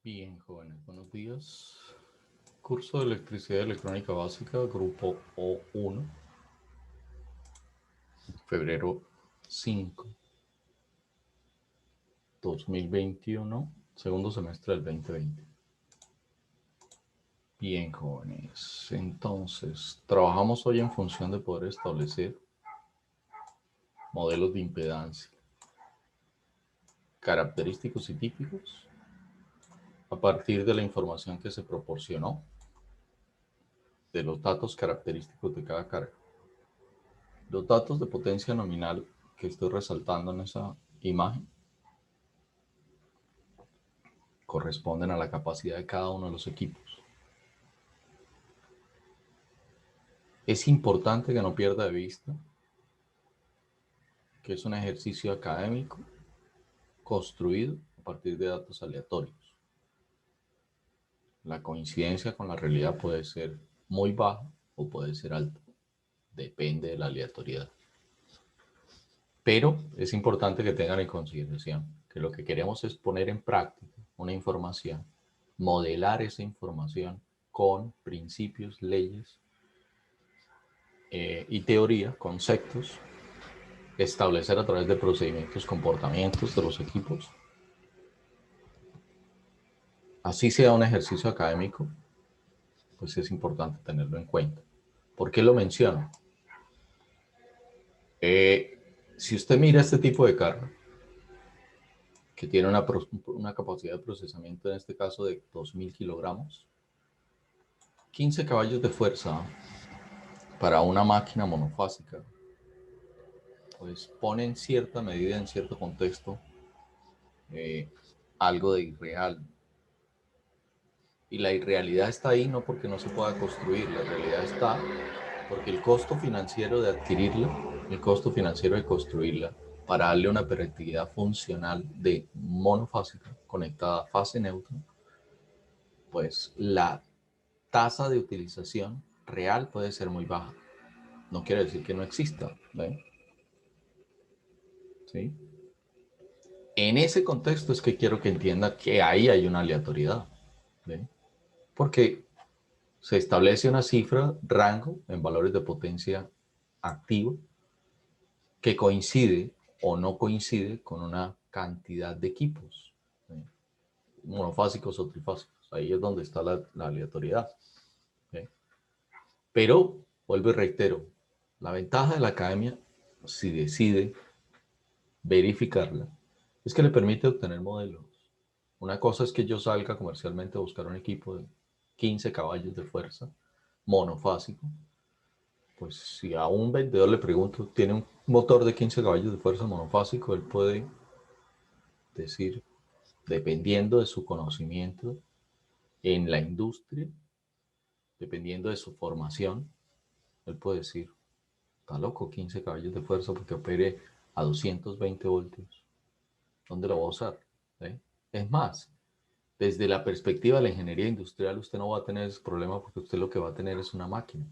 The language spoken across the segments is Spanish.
Bien, jóvenes, buenos días. Curso de Electricidad Electrónica Básica, grupo O1, febrero 5, 2021, segundo semestre del 2020. Bien, jóvenes, entonces, trabajamos hoy en función de poder establecer modelos de impedancia, característicos y típicos, a partir de la información que se proporcionó, de los datos característicos de cada carga. Los datos de potencia nominal que estoy resaltando en esa imagen corresponden a la capacidad de cada uno de los equipos. Es importante que no pierda de vista que es un ejercicio académico construido a partir de datos aleatorios. La coincidencia con la realidad puede ser muy baja o puede ser alta, depende de la aleatoriedad. Pero es importante que tengan en consideración que lo que queremos es poner en práctica una información, modelar esa información con principios, leyes y teoría, conceptos, establecer a través de procedimientos, comportamientos de los equipos. Así sea un ejercicio académico, pues es importante tenerlo en cuenta. ¿Por qué lo menciono? Si usted mira este tipo de carga, que tiene una capacidad de procesamiento, en este caso de 2000 kilogramos, 15 caballos de fuerza para una máquina monofásica, pues pone en cierta medida, en cierto contexto, eh, algo de irreal. Y la irrealidad está ahí no porque no se pueda construir, la realidad está porque el costo financiero de adquirirla, el costo financiero de construirla, para darle una operatividad funcional de monofásica conectada a fase neutra, pues la tasa de utilización real puede ser muy baja. No quiere decir que no exista, ¿ven? ¿Sí? En ese contexto es que quiero que entienda que ahí hay una aleatoriedad, ¿ven? Porque se establece una cifra, rango, en valores de potencia activo, que coincide o no coincide con una cantidad de equipos, ¿sí? Monofásicos o trifásicos. Ahí es donde está la aleatoriedad. ¿Sí? Pero, vuelvo y reitero, la ventaja de la academia, si decide verificarla, es que le permite obtener modelos. Una cosa es que yo salga comercialmente a buscar un equipo de 15 caballos de fuerza monofásico. Pues si a un vendedor le pregunto, ¿tiene un motor de 15 caballos de fuerza monofásico? Él puede decir, dependiendo de su conocimiento en la industria, dependiendo de su formación, él puede decir, está loco, 15 caballos de fuerza porque opere a 220 voltios. ¿Dónde lo va a usar? ¿Eh? Es más, desde la perspectiva de la ingeniería industrial, usted no va a tener ese problema porque usted lo que va a tener es una máquina.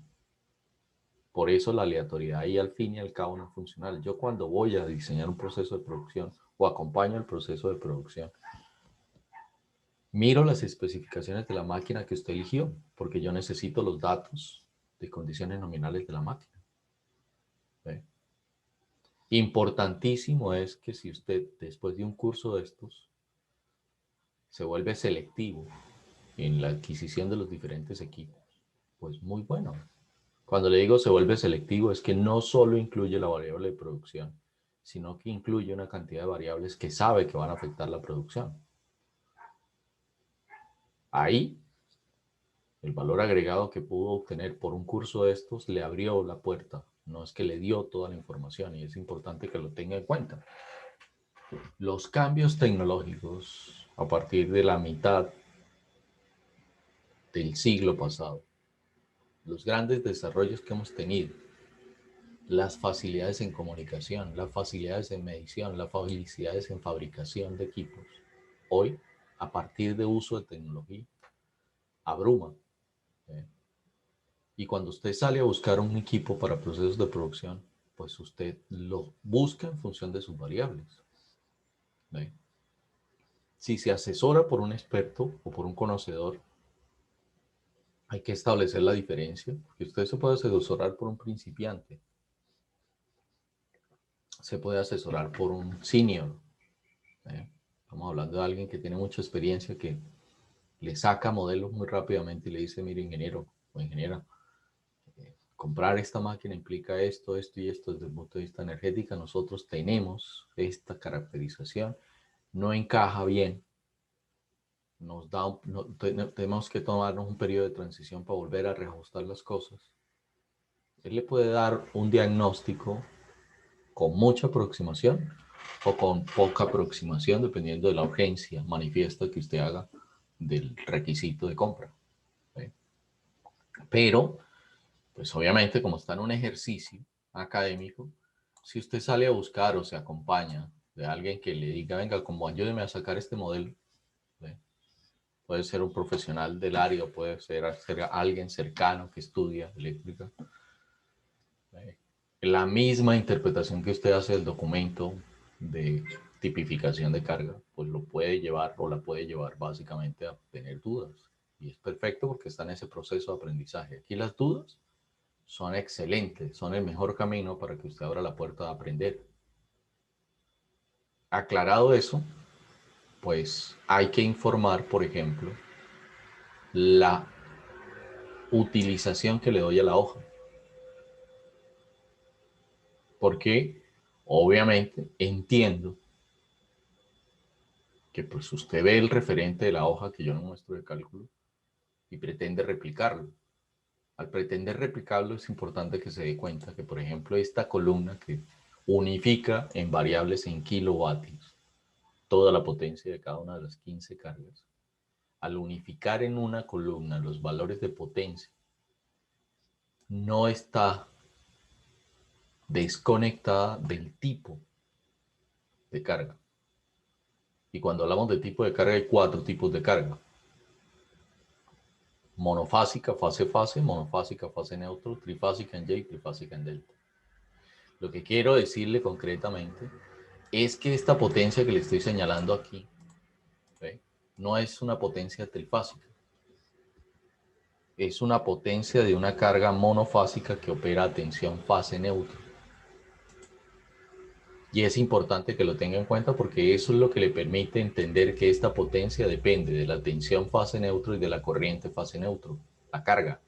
Por eso la aleatoriedad ahí al fin y al cabo no es funcional. Yo cuando voy a diseñar un proceso de producción o acompaño el proceso de producción, miro las especificaciones de la máquina que usted eligió, porque yo necesito los datos de condiciones nominales de la máquina. ¿Ve? Importantísimo es que si usted, después de un curso de estos, se vuelve selectivo en la adquisición de los diferentes equipos, pues muy bueno. Cuando le digo se vuelve selectivo, es que no solo incluye la variable de producción, sino que incluye una cantidad de variables que sabe que van a afectar la producción. Ahí el valor agregado que pudo obtener por un curso de estos le abrió la puerta. No es que le dio toda la información y es importante que lo tenga en cuenta. Los cambios tecnológicos a partir de la mitad del siglo pasado, los grandes desarrollos que hemos tenido, las facilidades en comunicación, las facilidades en medición, las facilidades en fabricación de equipos, hoy, a partir de uso de tecnología, abruma. ¿Eh? Y cuando usted sale a buscar un equipo para procesos de producción, pues usted lo busca en función de sus variables. ¿Ve? Si se asesora por un experto o por un conocedor, hay que establecer la diferencia, porque usted se puede asesorar por un principiante, se puede asesorar por un senior. Estamos hablando de alguien que tiene mucha experiencia, que le saca modelos muy rápidamente y le dice, mire, ingeniero o ingeniera, comprar esta máquina implica esto, esto y esto desde el punto de vista energético. Nosotros tenemos esta caracterización, no encaja bien. Tenemos que tomarnos un periodo de transición para volver a reajustar las cosas. Él le puede dar un diagnóstico con mucha aproximación o con poca aproximación, dependiendo de la urgencia manifiesta que usted haga del requisito de compra. ¿Sí? Pero, pues obviamente, como está en un ejercicio académico, si usted sale a buscar o se acompaña de alguien que le diga, venga, como ayúdeme a sacar este modelo, ¿sí? Puede ser un profesional del área, puede ser alguien cercano que estudia eléctrica. La misma interpretación que usted hace del documento de tipificación de carga, pues lo puede llevar o la puede llevar básicamente a tener dudas. Y es perfecto porque está en ese proceso de aprendizaje. Aquí las dudas son excelentes, son el mejor camino para que usted abra la puerta de aprender. Aclarado eso, pues hay que informar, por ejemplo, la utilización que le doy a la hoja. Porque obviamente entiendo que pues usted ve el referente de la hoja que yo no muestro de cálculo y pretende replicarlo. Al pretender replicarlo es importante que se dé cuenta que, por ejemplo, esta columna que unifica en variables en kilovatios toda la potencia de cada una de las 15 cargas, al unificar en una columna los valores de potencia, no está desconectada del tipo de carga. Y cuando hablamos de tipo de carga, hay 4 tipos de carga. Monofásica, fase-fase, monofásica, fase neutro, trifásica en Y, trifásica en delta. Lo que quiero decirle concretamente es que esta potencia que le estoy señalando aquí, ¿sí?, no es una potencia trifásica. Es una potencia de una carga monofásica que opera a tensión fase neutro. Y es importante que lo tenga en cuenta porque eso es lo que le permite entender que esta potencia depende de la tensión fase neutro y de la corriente fase neutro, la carga.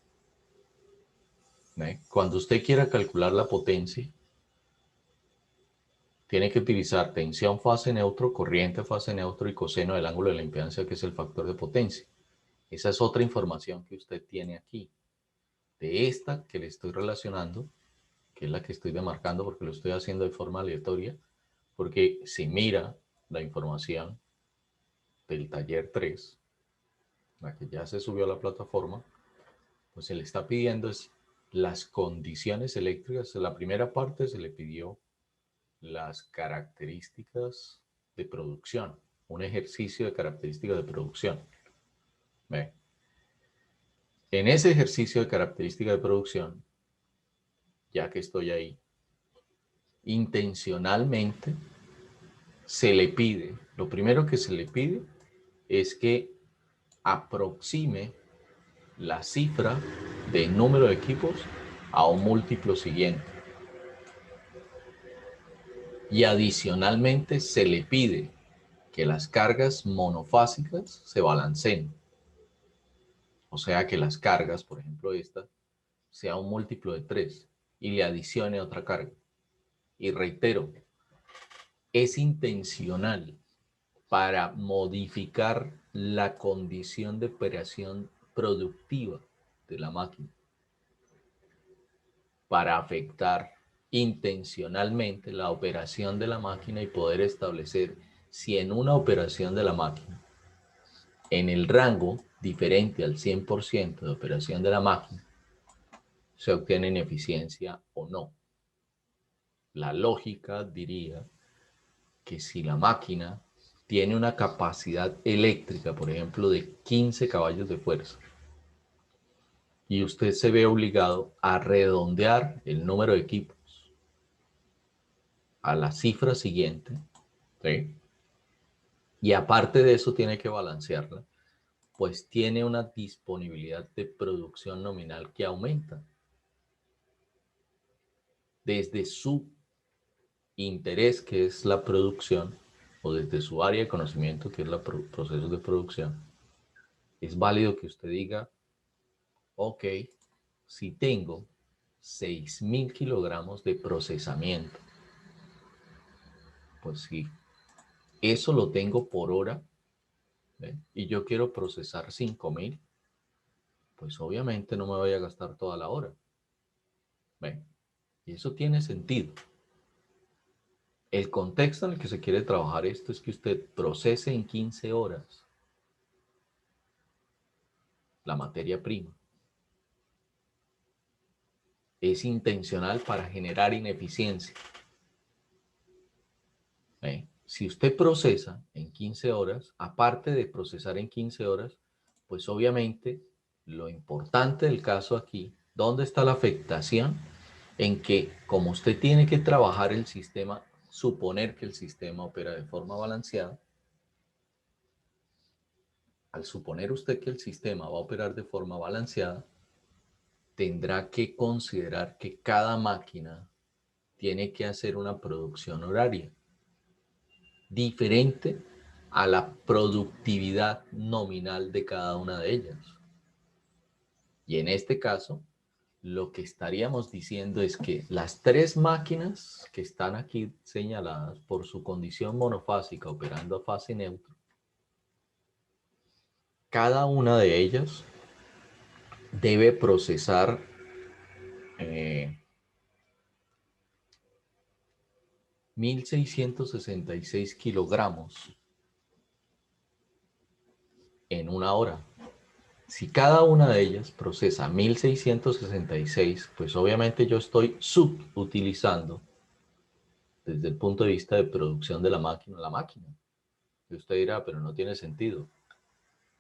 Cuando usted quiera calcular la potencia, tiene que utilizar tensión fase neutro, corriente fase neutro y coseno del ángulo de la impedancia, que es el factor de potencia. Esa es otra información que usted tiene aquí. De esta que le estoy relacionando, que es la que estoy demarcando porque lo estoy haciendo de forma aleatoria, porque si mira la información del taller 3, la que ya se subió a la plataforma, pues se le está pidiendo es las condiciones eléctricas. En la primera parte se le pidió las características de producción, un ejercicio de características de producción. ¿Ve? En ese ejercicio de características de producción, ya que estoy ahí, intencionalmente se le pide, lo primero que se le pide es que aproxime la cifra de número de equipos a un múltiplo siguiente. Y adicionalmente se le pide que las cargas monofásicas se balanceen. O sea que las cargas, por ejemplo esta, sea un múltiplo de 3 y le adicione otra carga. Y reitero, es intencional para modificar la condición de operación productiva de la máquina, para afectar intencionalmente la operación de la máquina y poder establecer si en una operación de la máquina, en el rango diferente al 100% de operación de la máquina, se obtiene ineficiencia o no. La lógica diría que si la máquina tiene una capacidad eléctrica, por ejemplo, de 15 caballos de fuerza, y usted se ve obligado a redondear el número de equipos a la cifra siguiente, ¿sí?, y aparte de eso tiene que balancearla, pues tiene una disponibilidad de producción nominal que aumenta. Desde su interés, que es la producción, o desde su área de conocimiento, que es los procesos de producción, es válido que usted diga, ok, si tengo 6.000 kilogramos de procesamiento, pues si eso lo tengo por hora, ¿ve? Y yo quiero procesar 5.000, pues obviamente no me voy a gastar toda la hora. ¿Ve? Y eso tiene sentido. El contexto en el que se quiere trabajar esto es que usted procese en 15 horas la materia prima. Es intencional para generar ineficiencia. ¿Eh? Si usted procesa en 15 horas, aparte de procesar en 15 horas, pues obviamente lo importante del caso aquí, ¿dónde está la afectación? En que como usted tiene que trabajar el sistema, suponer que el sistema opera de forma balanceada, al suponer usted que el sistema va a operar de forma balanceada, tendrá que considerar que cada máquina tiene que hacer una producción horaria diferente a la productividad nominal de cada una de ellas. Y en este caso, lo que estaríamos diciendo es que las tres máquinas que están aquí señaladas por su condición monofásica operando a fase neutra, cada una de ellas debe procesar 1.666 kilogramos en una hora. Si cada una de ellas procesa 1.666, pues obviamente yo estoy subutilizando desde el punto de vista de producción de la máquina. Y usted dirá, pero no tiene sentido.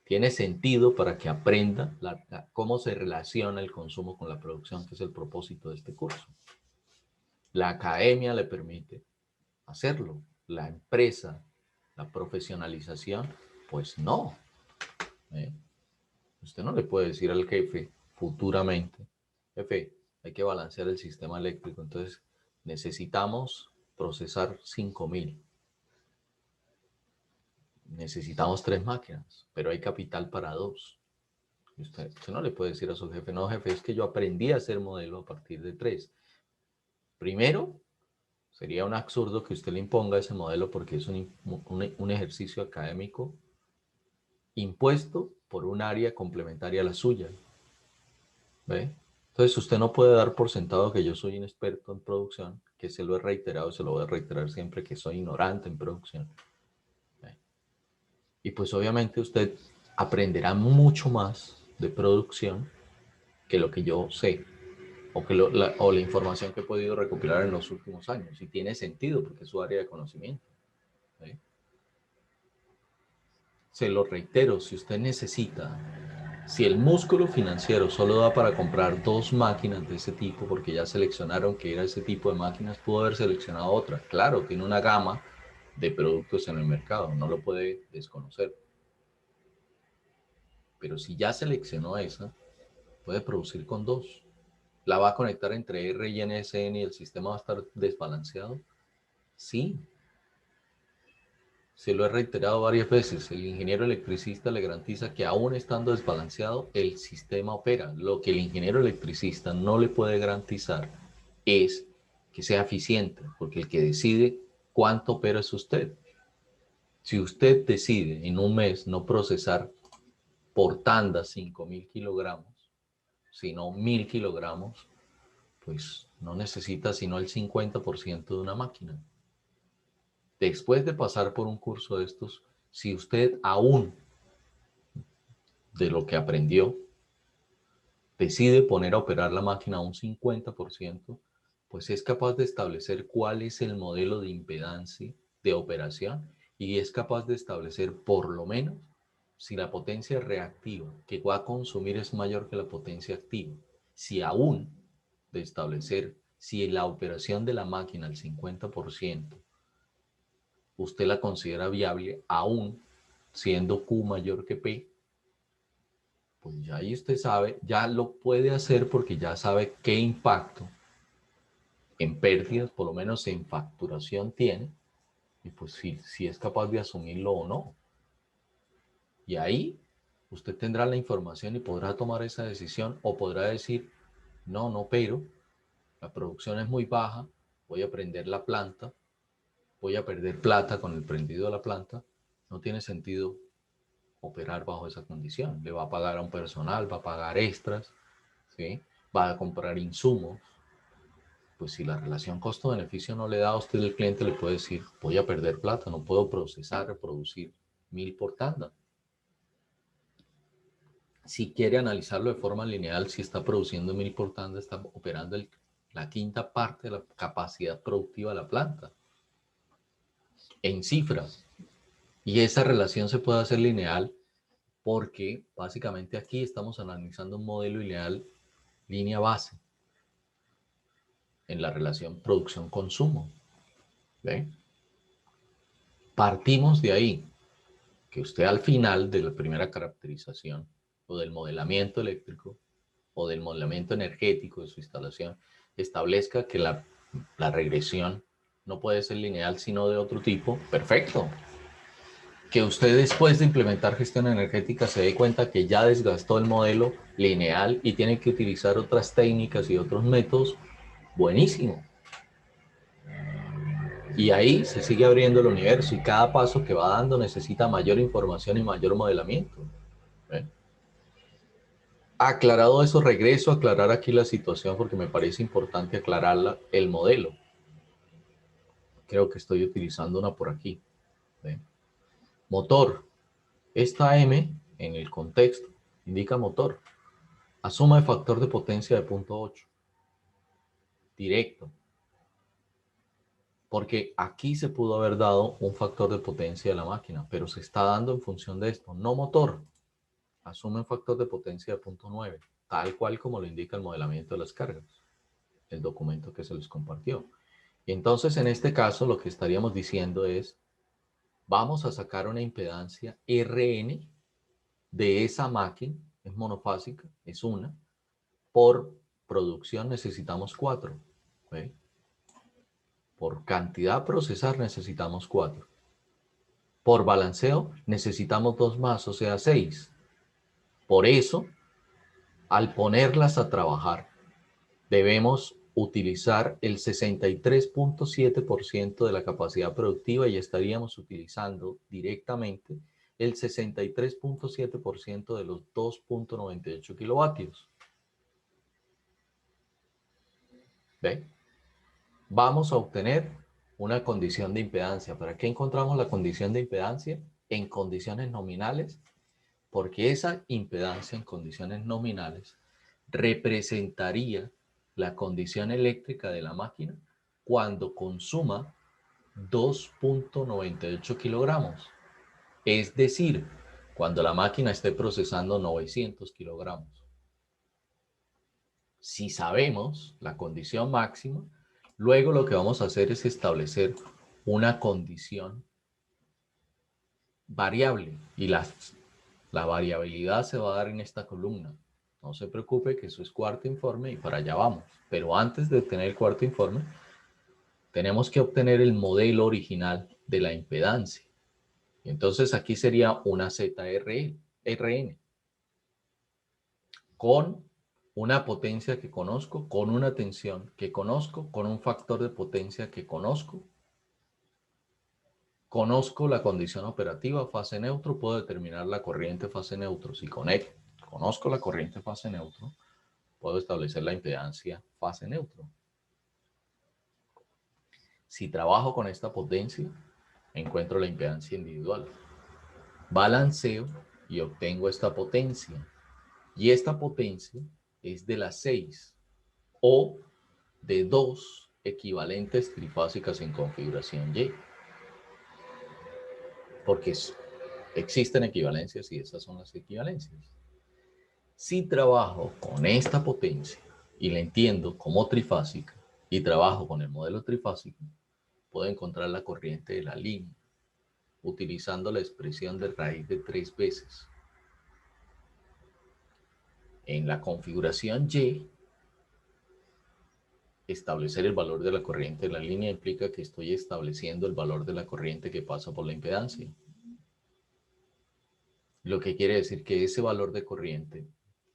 Tiene sentido para que aprenda cómo se relaciona el consumo con la producción, que es el propósito de este curso. La academia le permite hacerlo. La empresa, la profesionalización, pues no. ¿Eh? Usted no le puede decir al jefe futuramente, jefe, hay que balancear el sistema eléctrico, entonces necesitamos procesar 5.000. Necesitamos 3 máquinas, pero hay capital para 2. Usted no le puede decir a su jefe, no, jefe, es que yo aprendí a hacer modelo a partir de 3. Primero, sería un absurdo que usted le imponga ese modelo porque es un ejercicio académico impuesto por un área complementaria a la suya. ¿Ve? Entonces usted no puede dar por sentado que yo soy un experto en producción, que se lo he reiterado y se lo voy a reiterar siempre, que soy ignorante en producción. ¿Ve? Y pues obviamente usted aprenderá mucho más de producción que lo que yo sé o la información que he podido recopilar en los últimos años. Y tiene sentido porque es su área de conocimiento. ¿Ve? Se lo reitero, si usted necesita, si el músculo financiero solo da para comprar 2 máquinas de ese tipo, porque ya seleccionaron que era ese tipo de máquinas, pudo haber seleccionado otra. Claro, tiene una gama de productos en el mercado, no lo puede desconocer. Pero si ya seleccionó esa, puede producir con 2. ¿La va a conectar entre R y NSN y el sistema va a estar desbalanceado? Sí, se lo he reiterado varias veces, el ingeniero electricista le garantiza que aún estando desbalanceado, el sistema opera. Lo que el ingeniero electricista no le puede garantizar es que sea eficiente, porque el que decide cuánto opera es usted. Si usted decide en un mes no procesar por tanda 5.000 kilogramos, sino 1.000 kilogramos, pues no necesita sino el 50% de una máquina. Después de pasar por un curso de estos, si usted aún de lo que aprendió decide poner a operar la máquina a un 50%, pues es capaz de establecer cuál es el modelo de impedancia de operación y es capaz de establecer por lo menos si la potencia reactiva que va a consumir es mayor que la potencia activa. Si aún de establecer si la operación de la máquina al 50% usted la considera viable aún siendo Q mayor que P, pues ya ahí usted sabe, ya lo puede hacer porque ya sabe qué impacto en pérdidas, por lo menos en facturación tiene, y pues si es capaz de asumirlo o no. Y ahí usted tendrá la información y podrá tomar esa decisión o podrá decir, no, pero la producción es muy baja, voy a prender la planta, voy a perder plata con el prendido de la planta, no tiene sentido operar bajo esa condición. Le va a pagar a un personal, va a pagar extras, ¿sí? Va a comprar insumos. Pues si la relación costo-beneficio no le da a usted, el cliente le puede decir, voy a perder plata, no puedo procesar, reproducir 1000 por tanda. Si quiere analizarlo de forma lineal, si está produciendo 1000 por tanda, está operando la quinta parte de la capacidad productiva de la planta en cifras. Y esa relación se puede hacer lineal porque básicamente aquí estamos analizando un modelo lineal, línea base, en la relación producción-consumo. ¿Ve? Partimos de ahí, que usted al final de la primera caracterización o del modelamiento eléctrico o del modelamiento energético de su instalación establezca que la regresión no puede ser lineal sino de otro tipo, perfecto. Que usted después de implementar gestión energética se dé cuenta que ya desgastó el modelo lineal y tiene que utilizar otras técnicas y otros métodos, buenísimo. Y ahí se sigue abriendo el universo y cada paso que va dando necesita mayor información y mayor modelamiento. ¿Eh? Aclarado eso, regreso a aclarar aquí la situación porque me parece importante aclararla, el modelo. Creo que estoy utilizando una por aquí. ¿Eh? Motor. Esta M en el contexto indica motor. Asuma el factor de potencia de 0.8. Directo. Porque aquí se pudo haber dado un factor de potencia de la máquina, pero se está dando en función de esto, no motor. Asume un factor de potencia de 0.9, tal cual como lo indica el modelamiento de las cargas, el documento que se les compartió. Y entonces, en este caso, lo que estaríamos diciendo es, vamos a sacar una impedancia RN de esa máquina, es monofásica, es una, por producción necesitamos 4. ¿Sí? Por cantidad a procesar necesitamos 4. Por balanceo necesitamos 2 más, o sea 6. Por eso, al ponerlas a trabajar, debemos utilizar el 63.7% de la capacidad productiva y estaríamos utilizando directamente el 63.7% de los 2.98 kilovatios. ¿Ve? Vamos a obtener una condición de impedancia. ¿Para qué encontramos la condición de impedancia? En condiciones nominales, porque esa impedancia en condiciones nominales representaría la condición eléctrica de la máquina cuando consuma 2.98 kilogramos. Es decir, cuando la máquina esté procesando 900 kilogramos. Si sabemos la condición máxima, luego lo que vamos a hacer es establecer una condición variable y la variabilidad se va a dar en esta columna. No se preocupe que eso es cuarto informe y para allá vamos. Pero antes de obtener el cuarto informe, tenemos que obtener el modelo original de la impedancia. Entonces aquí sería una ZRN con una potencia que conozco, con una tensión que conozco, con un factor de potencia que conozco. Conozco la condición operativa fase neutro, puedo determinar la corriente fase neutro. Si conozco la corriente fase neutro, puedo establecer la impedancia fase neutro. Si trabajo con esta potencia, encuentro la impedancia individual. Balanceo y obtengo esta potencia. Y esta potencia es de las 6 o de 2 equivalentes trifásicas en configuración Y. Porque existen equivalencias y esas son las equivalencias. Si trabajo con esta potencia y la entiendo como trifásica y trabajo con el modelo trifásico, puedo encontrar la corriente de la línea. utilizando la expresión de raíz de 3 veces. En la configuración Y, establecer el valor de la corriente de la línea implica que estoy estableciendo el valor de la corriente que pasa por la impedancia. Lo que quiere decir que ese valor de corriente,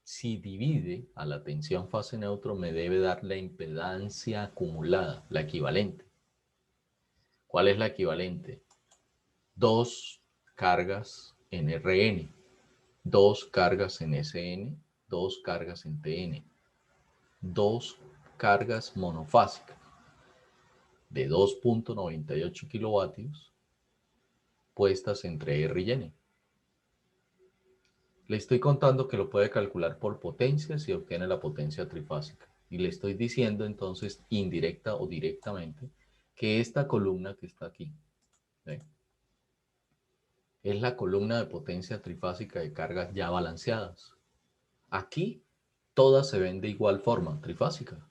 si divide a la tensión fase neutro, me debe dar la impedancia acumulada, la equivalente. ¿Cuál es la equivalente? 2 cargas en Rn, 2 cargas en Sn, 2 cargas en Tn, 2 cargas monofásicas de 2.98 kilovatios puestas entre R y N. Le estoy contando que lo puede calcular por potencias y obtiene la potencia trifásica. Y le estoy diciendo entonces, indirecta o directamente, que esta columna que está aquí, ¿sí?, es la columna de potencia trifásica de cargas ya balanceadas. Aquí todas se ven de igual forma, trifásica.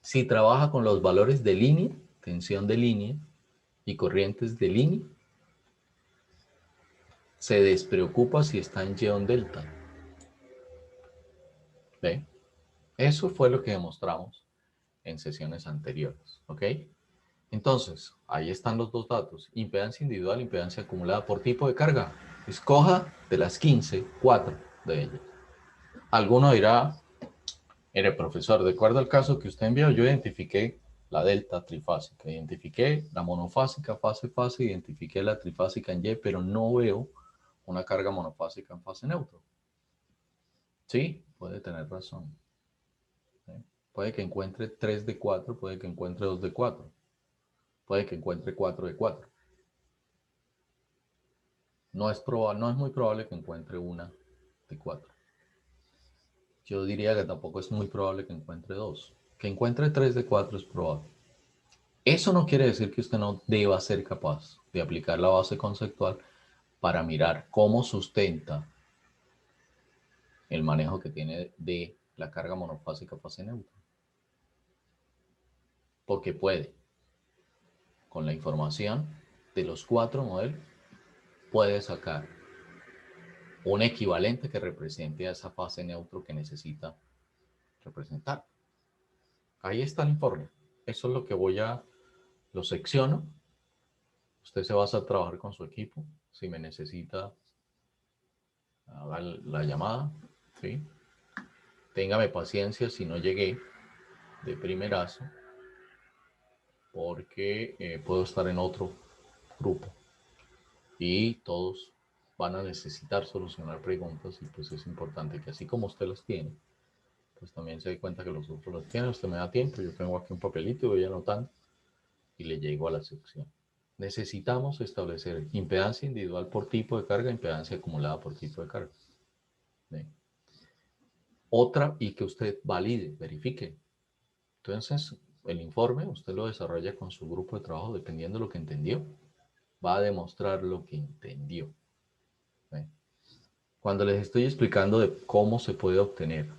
Si trabaja con los valores de línea, tensión de línea y corrientes de línea, se despreocupa si está en Y delta. ¿Ve? Eso fue lo que demostramos en sesiones anteriores, ¿ok? Entonces, ahí están los dos datos: impedancia individual, impedancia acumulada por tipo de carga. Escoja de las 15, 4 de ellas. Alguno dirá, mire, profesor, de acuerdo al caso que usted envió, yo identifiqué la delta trifásica, identifiqué la monofásica fase-fase, identifiqué la trifásica en Y, pero no veo una carga monofásica en fase neutro. Sí, puede tener razón. ¿Sí? Puede que encuentre 3 de 4, puede que encuentre 2 de 4, puede que encuentre 4 de 4. No es muy probable que encuentre una de 4. Yo diría que tampoco es muy probable que encuentre 2. Que encuentre 3 de 4 es probable. Eso no quiere decir que usted no deba ser capaz de aplicar la base conceptual para mirar cómo sustenta el manejo que tiene de la carga monofásica fase neutra. Porque puede, con la información de los 4 modelos, puede sacar un equivalente que represente a esa fase neutro que necesita representar. Ahí está el informe. Eso es lo que lo secciono. Usted se va a trabajar con su equipo. Si me necesita, haga la llamada, ¿sí? Téngame paciencia si no llegué de primerazo, porque puedo estar en otro grupo y todos van a necesitar solucionar preguntas, y pues es importante que así como usted las tiene, pues también se dé cuenta que los otros las tienen. Usted me da tiempo, yo tengo aquí un papelito y voy anotando y le llego a la sección. Necesitamos establecer impedancia individual por tipo de carga, impedancia acumulada por tipo de carga. ¿Sí? Otra, y que usted valide, verifique. Entonces, el informe usted lo desarrolla con su grupo de trabajo dependiendo de lo que entendió. Va a demostrar lo que entendió. ¿Sí? Cuando les estoy explicando de cómo se puede obtener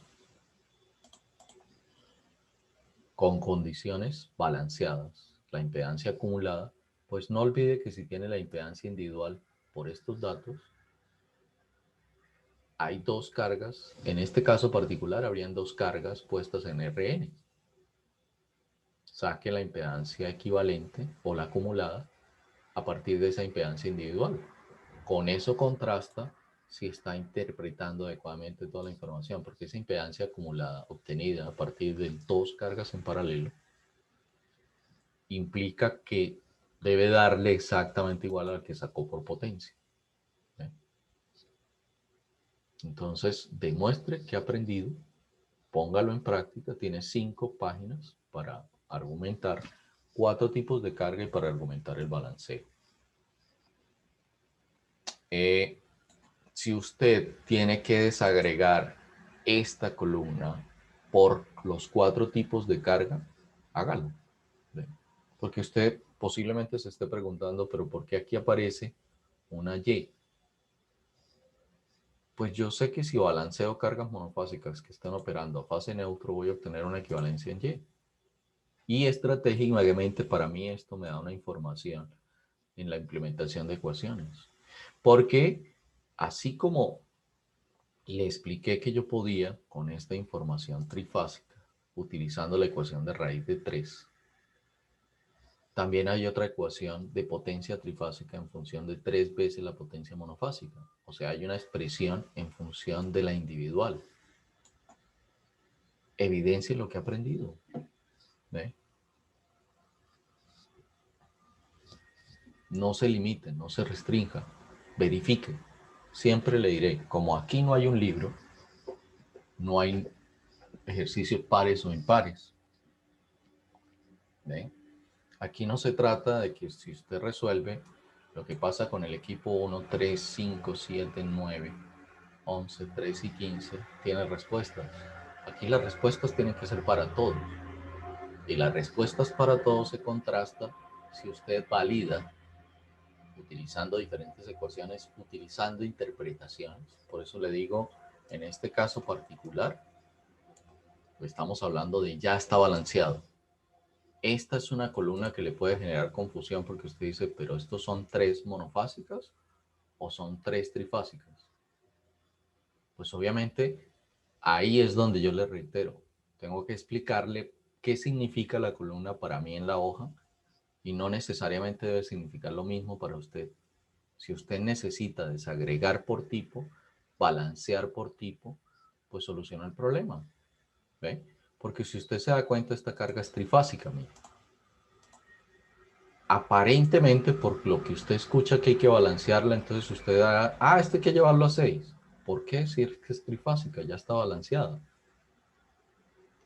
con condiciones balanceadas la impedancia acumulada, pues no olvide que si tiene la impedancia individual por estos datos, hay 2 cargas. En este caso particular habrían 2 cargas puestas en Rn. Saque la impedancia equivalente o la acumulada a partir de esa impedancia individual. Con eso contrasta si está interpretando adecuadamente toda la información, porque esa impedancia acumulada obtenida a partir de 2 cargas en paralelo implica que debe darle exactamente igual al que sacó por potencia. ¿Sí? Entonces, demuestre que ha aprendido, póngalo en práctica. Tiene 5 páginas para argumentar 4 tipos de carga y para argumentar el balanceo. Si usted tiene que desagregar esta columna por los 4 tipos de carga, hágalo. ¿Sí? Porque usted posiblemente se esté preguntando, pero ¿por qué aquí aparece una Y? Pues yo sé que si balanceo cargas monofásicas que están operando a fase neutro, voy a obtener una equivalencia en Y. Y estratégicamente para mí esto me da una información en la implementación de ecuaciones. Porque así como le expliqué que yo podía, con esta información trifásica, utilizando la ecuación de raíz de 3, también hay otra ecuación de potencia trifásica en función de 3 veces la potencia monofásica. O sea, hay una expresión en función de la individual. Evidencie lo que ha aprendido. ¿Ve? No se limite, no se restrinja, verifique. Siempre le diré, como aquí no hay un libro, no hay ejercicios pares o impares. ¿Ve? Aquí no se trata de que si usted resuelve lo que pasa con el equipo 1, 3, 5, 7, 9, 11, 3 y 15, tiene respuestas. Aquí las respuestas tienen que ser para todos. Y las respuestas para todos se contrasta si usted valida utilizando diferentes ecuaciones, utilizando interpretaciones. Por eso le digo, en este caso particular, estamos hablando de ya está balanceado. Esta es una columna que le puede generar confusión porque usted dice, pero ¿estos son 3 monofásicas o son 3 trifásicas? Pues obviamente ahí es donde yo le reitero, tengo que explicarle qué significa la columna para mí en la hoja y no necesariamente debe significar lo mismo para usted. Si usted necesita desagregar por tipo, balancear por tipo, pues soluciona el problema. ¿Ve? Porque si usted se da cuenta, esta carga es trifásica, mira. Aparentemente, por lo que usted escucha que hay que balancearla, entonces usted haga, esto hay que llevarlo a 6. ¿Por qué? Si es que es trifásica, ya está balanceada.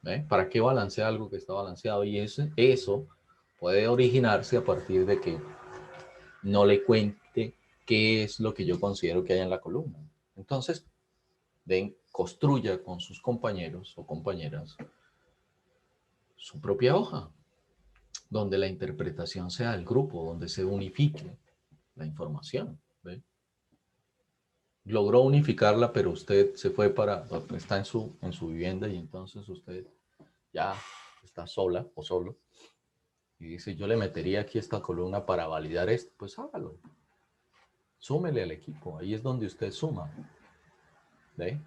¿Ve? ¿Para qué balancear algo que está balanceado? Y eso puede originarse a partir de que no le cuente qué es lo que yo considero que hay en la columna. Entonces, construya con sus compañeros o compañeras su propia hoja, donde la interpretación sea del grupo, donde se unifique la información. ¿Ve? Logró unificarla, pero usted se fue está en su vivienda y entonces usted ya está sola o solo y dice, yo le metería aquí esta columna para validar esto, pues hágalo. Súmele al equipo, ahí es donde usted suma. ¿Ve?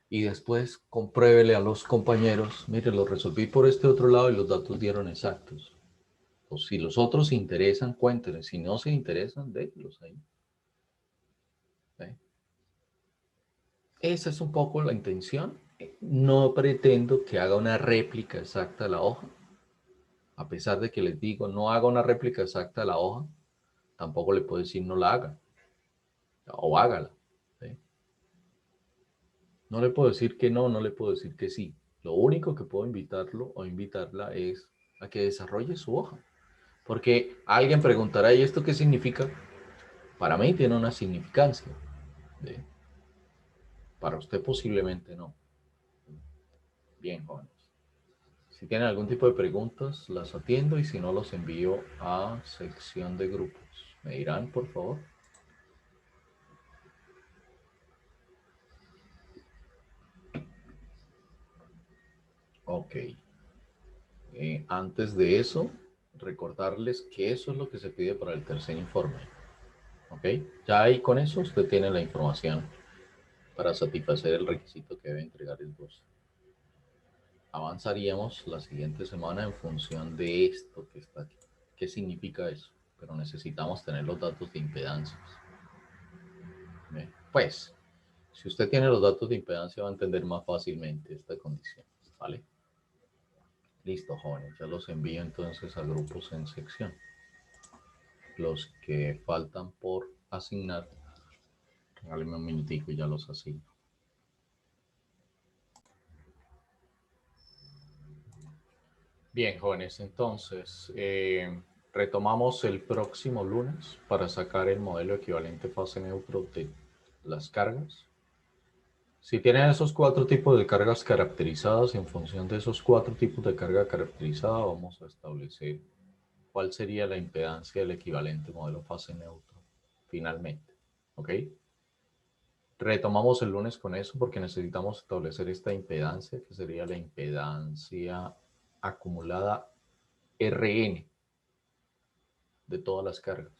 Y después compruébele a los compañeros, mire, lo resolví por este otro lado y los datos dieron exactos. O si los otros se interesan, cuéntenles. Si no se interesan, déjenlos ahí. ¿Ve? Esa es un poco la intención. No pretendo que haga una réplica exacta de la hoja. A pesar de que les digo, no haga una réplica exacta de la hoja, tampoco le puedo decir no la haga. O hágala. ¿Ve? No le puedo decir que no, no le puedo decir que sí. Lo único que puedo invitarlo o invitarla es a que desarrolle su hoja. Porque alguien preguntará, ¿y esto qué significa? Para mí tiene una significancia. ¿Ve? Para usted posiblemente no. Bien, jóvenes. Si tienen algún tipo de preguntas, las atiendo y si no, los envío a sección de grupos. ¿Me dirán, por favor? Ok. Antes de eso, recordarles que eso es lo que se pide para el tercer informe. ¿Ok? Ya ahí con eso usted tiene la información para satisfacer el requisito que debe entregar el 2. Avanzaríamos la siguiente semana en función de esto que está aquí. ¿Qué significa eso? Pero necesitamos tener los datos de impedancias. ¿Ve? Pues, si usted tiene los datos de impedancia va a entender más fácilmente esta condición. ¿Vale? Listo, jóvenes. Ya los envío entonces a grupos en sección. Los que faltan por asignar, regálenme un minutico y ya los asigno. Bien, jóvenes, entonces retomamos el próximo lunes para sacar el modelo equivalente fase neutro de las cargas. Si tienen esos 4 tipos de cargas caracterizadas, en función de esos 4 tipos de carga caracterizada, vamos a establecer cuál sería la impedancia del equivalente modelo fase neutro, finalmente. ¿Ok? Retomamos el lunes con eso porque necesitamos establecer esta impedancia, que sería la impedancia acumulada RN. de todas las cargas.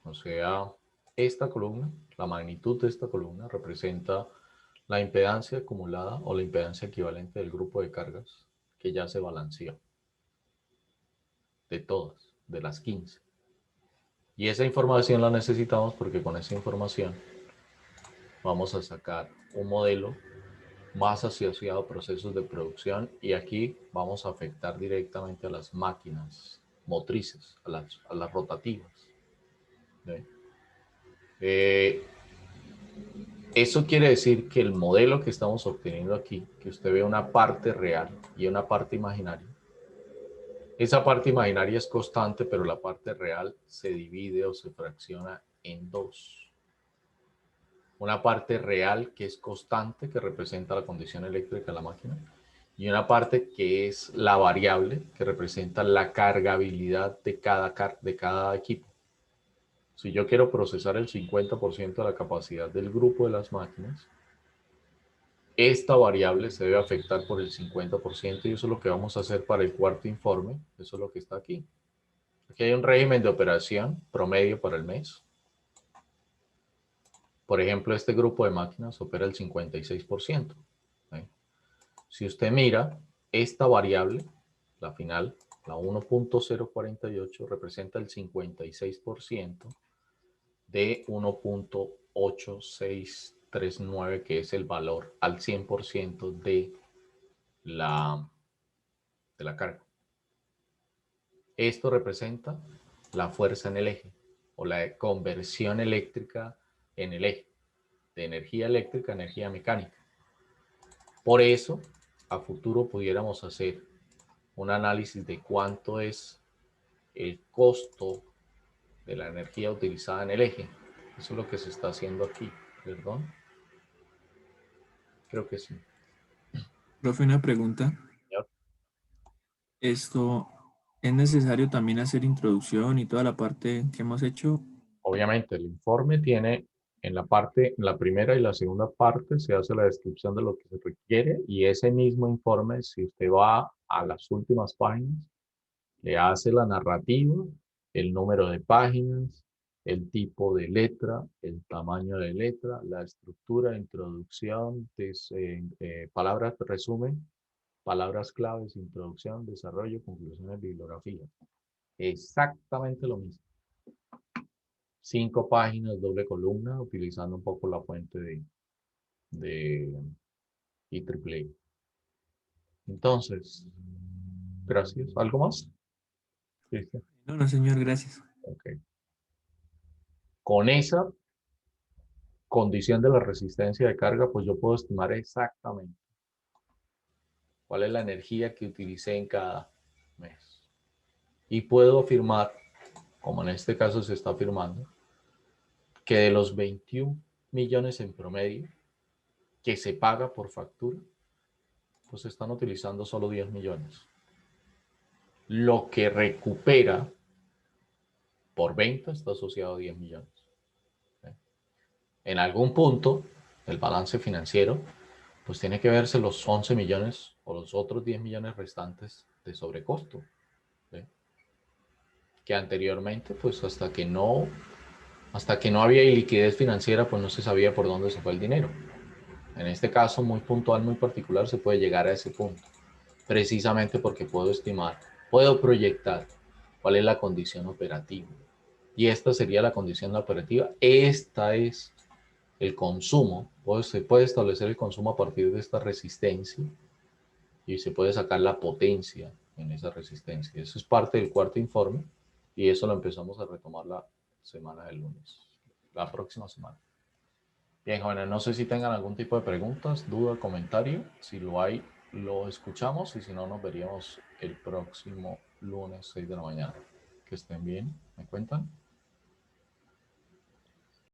O sea, esta columna, la magnitud de esta columna representa la impedancia acumulada o la impedancia equivalente del grupo de cargas que ya se balanceó. De todas, de las 15. Y esa información la necesitamos porque con esa información vamos a sacar un modelo más asociado a procesos de producción y aquí vamos a afectar directamente a las máquinas motrices, a las rotativas. Eso quiere decir que el modelo que estamos obteniendo aquí, que usted ve una parte real y una parte imaginaria, esa parte imaginaria es constante, pero la parte real se divide o se fracciona en dos. Una parte real que es constante, que representa la condición eléctrica de la máquina, y una parte que es la variable, que representa la cargabilidad de cada equipo. Si yo quiero procesar el 50% de la capacidad del grupo de las máquinas, esta variable se debe afectar por el 50% y eso es lo que vamos a hacer para el cuarto informe. Eso es lo que está aquí. Aquí hay un régimen de operación promedio para el mes. Por ejemplo, este grupo de máquinas opera el 56%. ¿Sí? Si usted mira, esta variable, la final, la 1.048, representa el 56% de 1.8639, que es el valor al 100% de la carga. Esto representa la fuerza en el eje o la conversión eléctrica en el eje, de energía eléctrica a energía mecánica. Por eso, a futuro pudiéramos hacer un análisis de cuánto es el costo de la energía utilizada en el eje. Eso es lo que se está haciendo aquí, ¿perdón? Creo que sí. Profe, una pregunta. Esto, ¿es necesario también hacer introducción y toda la parte que hemos hecho? Obviamente, el informe tiene en la primera y la segunda parte se hace la descripción de lo que se requiere y ese mismo informe, si usted va a las últimas páginas, le hace la narrativa, el número de páginas, el tipo de letra, el tamaño de letra, la estructura, introducción, palabras resumen, palabras claves, introducción, desarrollo, conclusiones, bibliografía. Exactamente lo mismo. 5 páginas, doble columna, utilizando un poco la fuente de IEEE. Entonces, gracias. ¿Algo más? Cristian. No, no, señor, gracias. Ok. Con esa condición de la resistencia de carga, pues yo puedo estimar exactamente cuál es la energía que utilicé en cada mes. Y puedo afirmar, como en este caso se está afirmando, que de los 21 millones en promedio que se paga por factura, pues se están utilizando solo 10 millones. Lo que recupera por venta está asociado a 10 millones. En algún punto, el balance financiero, pues tiene que verse los 11 millones o los otros 10 millones restantes de sobrecosto. ¿Sí? Que anteriormente, pues hasta que no había liquidez financiera, pues no se sabía por dónde se fue el dinero. En este caso, muy puntual, muy particular, se puede llegar a ese punto. Precisamente porque puedo estimar, puedo proyectar cuál es la condición operativa. Y esta sería la condición operativa. Esta es el consumo. Se puede establecer el consumo a partir de esta resistencia y se puede sacar la potencia en esa resistencia. Eso es parte del cuarto informe y eso lo empezamos a retomar la semana del lunes, la próxima semana. Bien, jóvenes, no sé si tengan algún tipo de preguntas, duda, comentario. Si lo hay, lo escuchamos y si no, nos veríamos el próximo lunes 6 de la mañana. Que estén bien, ¿me cuentan?